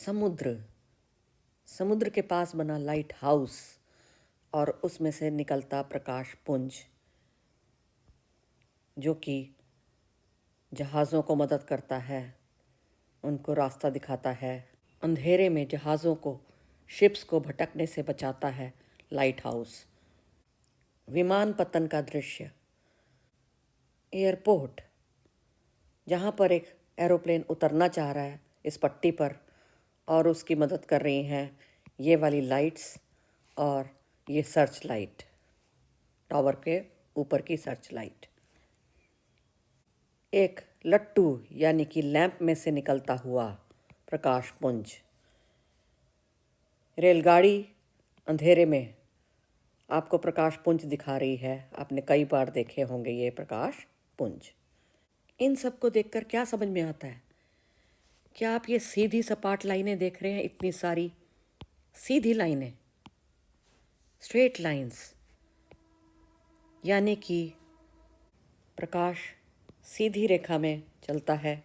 समुद्र समुद्र के पास बना लाइट हाउस और उसमें से निकलता प्रकाश पुंज जो कि जहाज़ों को मदद करता है, उनको रास्ता दिखाता है, अंधेरे में जहाज़ों को, शिप्स को भटकने से बचाता है। Light house. विमान पतन का दृश्य। एयरपोर्ट जहाँ पर एक एरोप्लेन उतरना चाह रहा है इस पट्टी पर और उसकी मदद कर रही हैं ये वाली लाइट्स और ये सर्च लाइट, टावर के ऊपर की सर्च लाइट। एक लट्टू यानी कि लैंप में से निकलता हुआ प्रकाश पुंज। रेलगाड़ी अंधेरे में आपको प्रकाश पुंज दिखा रही है। आपने कई बार देखे होंगे ये प्रकाश पुंज। इन सब को देखकर क्या समझ में आता है? क्या आप ये सीधी सपाट लाइनें देख रहे हैं? इतनी सारी सीधी लाइनें, स्ट्रेट लाइंस, यानी कि प्रकाश सीधी रेखा में चलता है,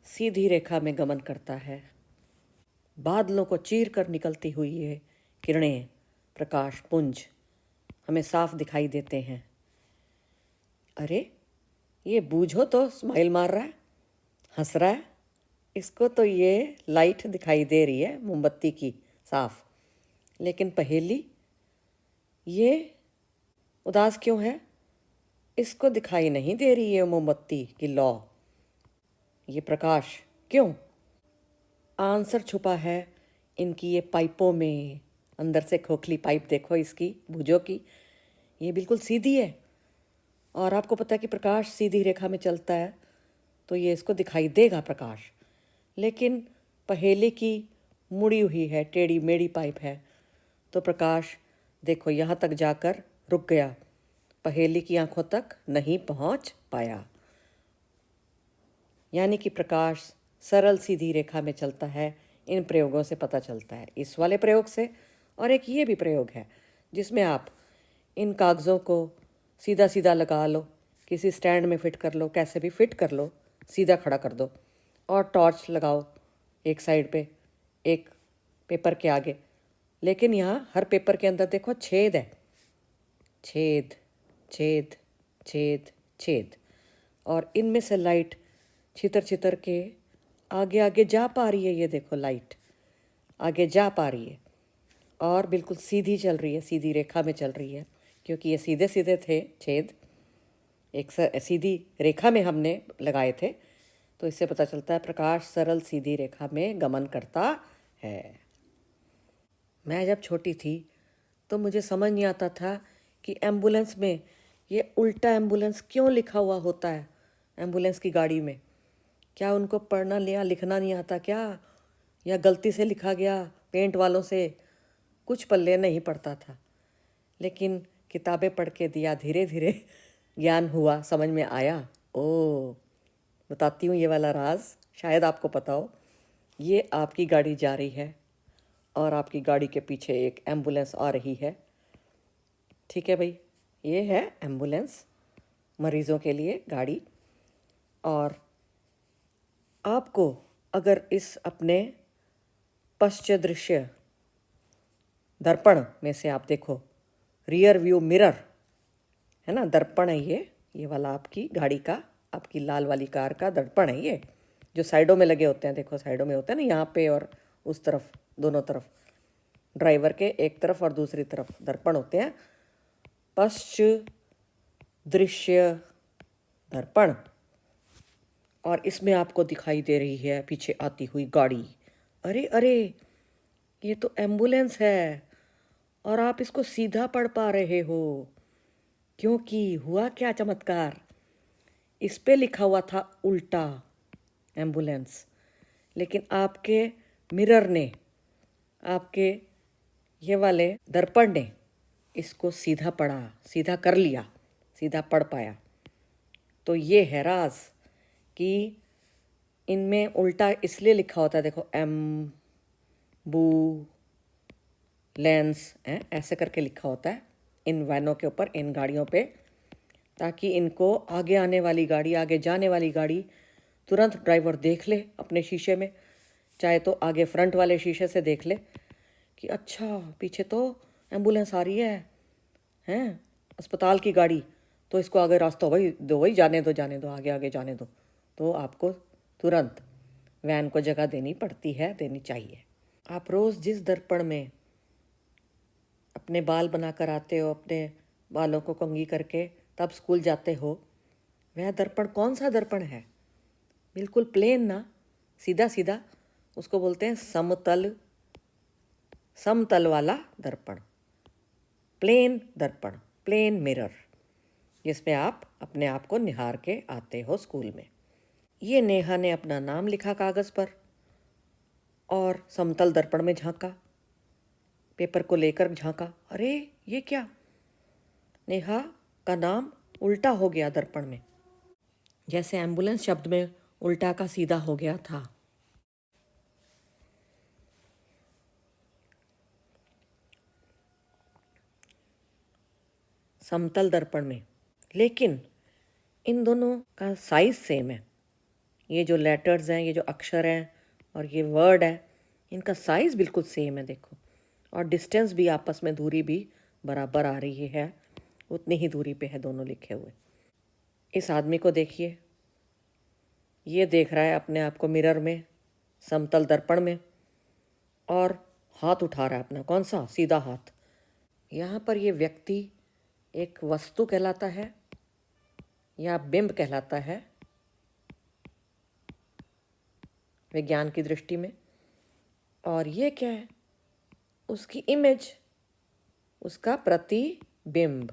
सीधी रेखा में गमन करता है। बादलों को चीर कर निकलती हुई ये किरणें, प्रकाश पुंज हमें साफ दिखाई देते हैं। अरे ये बूझो तो स्माइल मार रहा है, हंस रहा है। इसको तो ये लाइट दिखाई दे रही है मोमबत्ती की साफ, लेकिन पहेली ये उदास क्यों है? इसको दिखाई नहीं दे रही है मोमबत्ती की लौ, ये प्रकाश क्यों? आंसर छुपा है इनकी ये पाइपों में। अंदर से खोखली पाइप देखो इसकी, भुजों की, ये बिल्कुल सीधी है। और आपको पता है कि प्रकाश सीधी रेखा में चलता है तो ये इसको दिखाई देगा प्रकाश, लेकिन पहेली की मुड़ी हुई है, टेढ़ी मेढ़ी पाइप है, तो प्रकाश देखो यहाँ तक जाकर रुक गया, पहेली की आंखों तक नहीं पहुँच पाया। यानी कि प्रकाश सरल सीधी रेखा में चलता है। इन प्रयोगों से पता चलता है, इस वाले प्रयोग से। और एक ये भी प्रयोग है जिसमें आप इन कागज़ों को सीधा सीधा लगा लो, किसी स्टैंड में फिट कर लो, कैसे भी फिट कर लो, सीधा खड़ा कर दो और टॉर्च लगाओ एक साइड पे, एक पेपर के आगे। लेकिन यहाँ हर पेपर के अंदर देखो छेद है, छेद छेद छेद छेद, और इनमें से लाइट छितर छितर के आगे आगे जा पा रही है। ये देखो लाइट आगे जा पा रही है और बिल्कुल सीधी चल रही है, सीधी रेखा में चल रही है, क्योंकि ये सीधे सीधे थे छेद, एक सीधी रेखा में हमने लगाए थे। तो इससे पता चलता है प्रकाश सरल सीधी रेखा में गमन करता है। मैं जब छोटी थी तो मुझे समझ नहीं आता था कि एम्बुलेंस में ये उल्टा एम्बुलेंस क्यों लिखा हुआ होता है। एम्बुलेंस की गाड़ी में क्या उनको पढ़ना या लिखना नहीं आता क्या, या गलती से लिखा गया पेंट वालों से? कुछ पल्ले नहीं पड़ता था, लेकिन किताबें पढ़ के दिया, धीरे धीरे ज्ञान हुआ, समझ में आया। ओ, बताती हूँ ये वाला राज, शायद आपको पता हो। ये आपकी गाड़ी जा रही है और आपकी गाड़ी के पीछे एक एम्बुलेंस आ रही है। ठीक है भाई, ये है एम्बुलेंस, मरीज़ों के लिए गाड़ी। और आपको अगर इस अपने पश्च दृश्य दर्पण में से आप देखो, रियर व्यू मिरर है ना, दर्पण है ये वाला आपकी गाड़ी का, आपकी लाल वाली कार का दर्पण है ये, जो साइडों में लगे होते हैं। देखो साइडों में होते हैं ना, यहाँ पे और उस तरफ, दोनों तरफ, ड्राइवर के एक तरफ और दूसरी तरफ दर्पण होते हैं। पश्च दृश्य दर्पण, और इसमें आपको दिखाई दे रही है पीछे आती हुई गाड़ी। अरे अरे, ये तो एम्बुलेंस है और आप इसको सीधा पढ़ पा रहे हो, क्योंकि हुआ क्या चमत्कार, इस पे लिखा हुआ था उल्टा एम्बुलेंस, लेकिन आपके मिरर ने, आपके ये वाले दर्पण ने इसको सीधा पढ़ा, सीधा कर लिया, सीधा पढ़ पाया। तो ये है राज कि इनमें उल्टा इसलिए लिखा होता है। देखो लेंस है, ऐसे करके लिखा होता है इन वैनों के ऊपर, इन गाड़ियों पे, ताकि इनको आगे आने वाली गाड़ी, आगे जाने वाली गाड़ी तुरंत ड्राइवर देख ले अपने शीशे में चाहे तो आगे फ्रंट वाले शीशे से देख ले कि अच्छा पीछे तो एम्बुलेंस आ रही है, हैं अस्पताल की गाड़ी, तो इसको आगे रास्ता वही दो, वही जाने दो, आगे आगे जाने दो। तो आपको तुरंत वैन को जगह देनी पड़ती है, देनी चाहिए। आप रोज़ जिस दर्पण में अपने बाल बनाकर आते हो, अपने बालों को कंघी करके तब स्कूल जाते हो, वह दर्पण कौन सा दर्पण है? बिल्कुल प्लेन ना, सीधा सीधा, उसको बोलते हैं समतल, समतल वाला दर्पण, प्लेन दर्पण, प्लेन मिरर, जिसमें आप अपने आप को निहार के आते हो स्कूल में। ये नेहा ने अपना नाम लिखा कागज़ पर और समतल दर्पण में झांका, पेपर को लेकर झांका। अरे ये क्या, नेहा का नाम उल्टा हो गया दर्पण में, जैसे एम्बुलेंस शब्द में उल्टा का सीधा हो गया था। समतल दर्पण में, लेकिन इन दोनों का साइज सेम है। ये जो लेटर्स हैं, ये जो अक्षर हैं और ये वर्ड है, इनका साइज बिल्कुल सेम है, देखो। और डिस्टेंस भी, आपस में दूरी भी बराबर आ रही है, उतनी ही दूरी पे है दोनों लिखे हुए। इस आदमी को देखिए, ये देख रहा है अपने आप को मिरर में, समतल दर्पण में, और हाथ उठा रहा है अपना, कौन सा, सीधा हाथ। यहाँ पर ये व्यक्ति एक वस्तु कहलाता है या बिंब कहलाता है विज्ञान की दृष्टि में, और ये क्या है, उसकी इमेज, उसका प्रतिबिंब,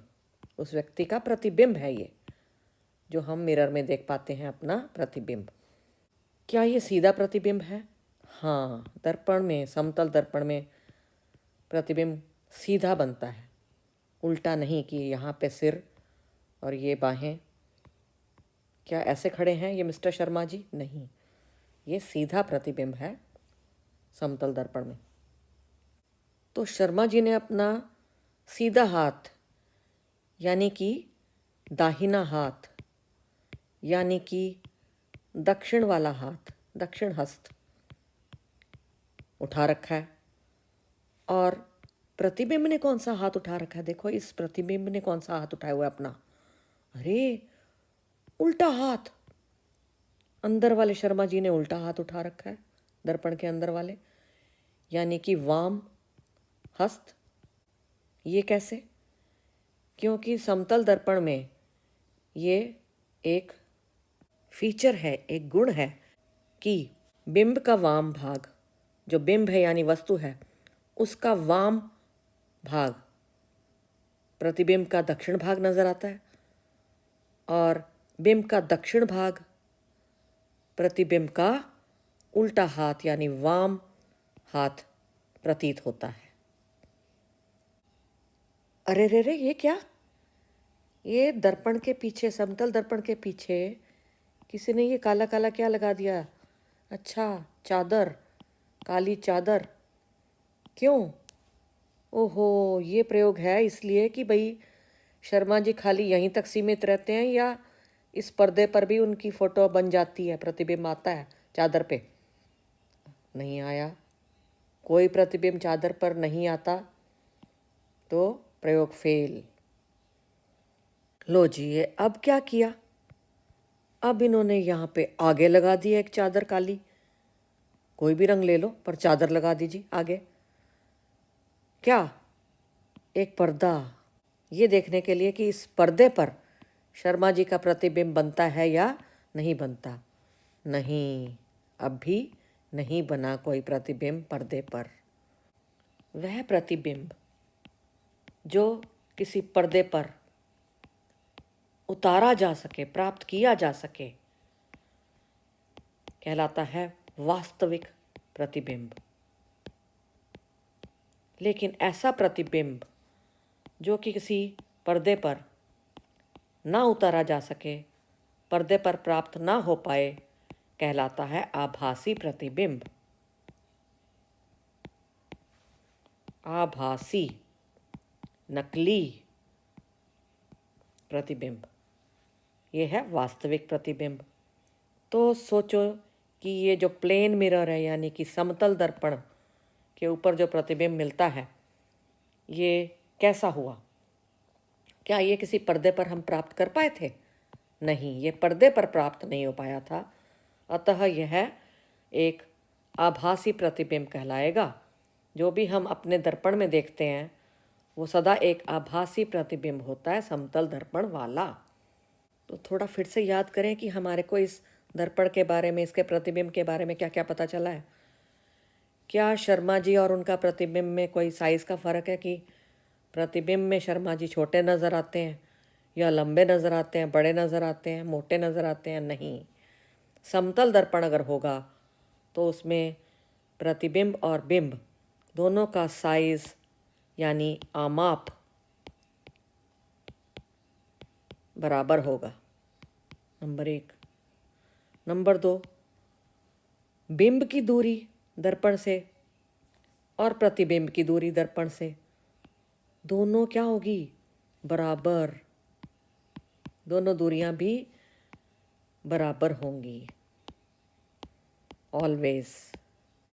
उस व्यक्ति का प्रतिबिंब है ये, जो हम मिरर में देख पाते हैं अपना प्रतिबिंब। क्या ये सीधा प्रतिबिंब है? हाँ, दर्पण में, समतल दर्पण में प्रतिबिंब सीधा बनता है, उल्टा नहीं कि यहाँ पे सिर और ये बाहें। क्या ऐसे खड़े हैं ये मिस्टर शर्मा जी? नहीं, ये सीधा प्रतिबिंब है समतल दर्पण में। तो शर्मा जी ने अपना सीधा हाथ, यानी कि दाहिना हाथ, यानी कि दक्षिण वाला हाथ, दक्षिण हस्त उठा रखा है, और प्रतिबिंब ने कौन सा हाथ उठा रखा है? देखो, इस प्रतिबिंब ने कौन सा हाथ उठाया हुआ है अपना? अरे उल्टा हाथ, अंदर वाले शर्मा जी ने उल्टा हाथ उठा रखा है, दर्पण के अंदर वाले, यानी कि वाम हस्त। ये कैसे? क्योंकि समतल दर्पण में ये एक फीचर है, एक गुण है कि बिंब का वाम भाग, जो बिंब है यानी वस्तु है, उसका वाम भाग प्रतिबिंब का दक्षिण भाग नजर आता है, और बिंब का दक्षिण भाग प्रतिबिंब का उल्टा हाथ यानी वाम हाथ प्रतीत होता है। अरे रे रे, ये क्या, ये दर्पण के पीछे, समतल दर्पण के पीछे किसी ने ये काला काला क्या लगा दिया? अच्छा, चादर, काली चादर। क्यों? ओहो, ये प्रयोग है इसलिए कि भाई शर्मा जी खाली यहीं तक सीमित रहते हैं, या इस पर्दे पर भी उनकी फोटो बन जाती है, प्रतिबिंब आता है चादर पे? नहीं आया, कोई प्रतिबिंब चादर पर नहीं आता, तो प्रयोग फेल। लो जी, ये अब क्या किया? अब इन्होंने यहाँ पे आगे लगा दी एक चादर काली, कोई भी रंग ले लो पर चादर लगा दीजिए आगे। क्या? एक पर्दा, ये देखने के लिए कि इस पर्दे पर शर्मा जी का प्रतिबिंब बनता है या नहीं बनता। नहीं, अब भी नहीं बना कोई प्रतिबिंब पर्दे पर। वह प्रतिबिंब जो किसी पर्दे पर उतारा जा सके, प्राप्त किया जा सके, कहलाता है वास्तविक प्रतिबिंब। लेकिन ऐसा प्रतिबिंब जो कि किसी पर्दे पर ना उतारा जा सके, पर्दे पर प्राप्त ना हो पाए, कहलाता है आभासी प्रतिबिंब। आभासी, नकली प्रतिबिंब, ये है वास्तविक प्रतिबिंब। तो सोचो कि ये जो प्लेन मिरर है यानी कि समतल दर्पण के ऊपर जो प्रतिबिंब मिलता है ये कैसा हुआ। क्या ये किसी पर्दे पर हम प्राप्त कर पाए थे? नहीं, ये पर्दे पर प्राप्त नहीं हो पाया था। अतः यह एक आभासी प्रतिबिंब कहलाएगा। जो भी हम अपने दर्पण में देखते हैं वो सदा एक आभासी प्रतिबिंब होता है, समतल दर्पण वाला। तो थोड़ा फिर से याद करें कि हमारे को इस दर्पण के बारे में, इसके प्रतिबिंब के बारे में क्या क्या पता चला है। क्या शर्मा जी और उनका प्रतिबिंब में कोई साइज़ का फ़र्क है कि प्रतिबिंब में शर्मा जी छोटे नज़र आते हैं या लंबे नज़र आते हैं, बड़े नज़र आते हैं, मोटे नज़र आते हैं? नहीं। समतल दर्पण अगर होगा तो उसमें प्रतिबिंब और बिंब दोनों का साइज़ यानी आमाप बराबर होगा। नंबर 1। नंबर 2, बिंब की दूरी दर्पण से और प्रतिबिंब की दूरी दर्पण से दोनों क्या होगी? बराबर। दोनों दूरियां भी बराबर होंगी ऑलवेज।